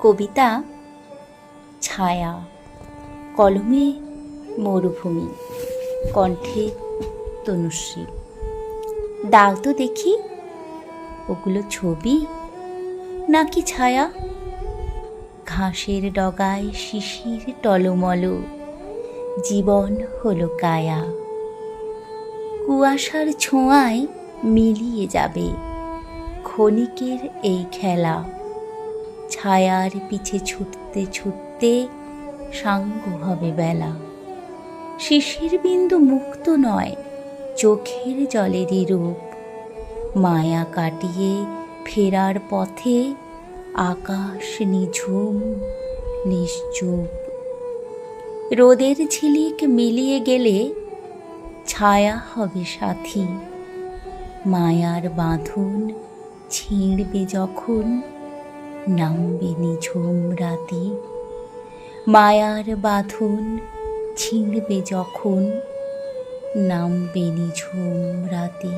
কবিতা ছায়া, কলমে মরুভূমি, কণ্ঠে তনুশ্রী। দাও তো দেখি, ওগুলো ছবি নাকি ছায়া? ঘাসের ডগায় শিশির টলমল, জীবন হলো কায়া। কুয়াশার ছোঁয়ায় মিলিয়ে যাবে ক্ষণিকের এই খেলা। ছায়ার পিছে ছুটতে ছুটতে সাঙ্গ হবে বেলা। শিশির বিন্দু মুক্ত নয় চোখের জলেরই রূপ। মায়া কাটিয়ে ফেরার পথে আকাশ নিঝুম নিশ্চুপ। রোদের ঝিলিক মিলিয়ে গেলে ছায়া হবে সাথী। মায়ার বাঁধন ছিঁড়বে যখন নামবে নিঝুম রাতি। মায়ার বাঁধন ছিঁড়বে যখন নামবে নিঝুম রাতি।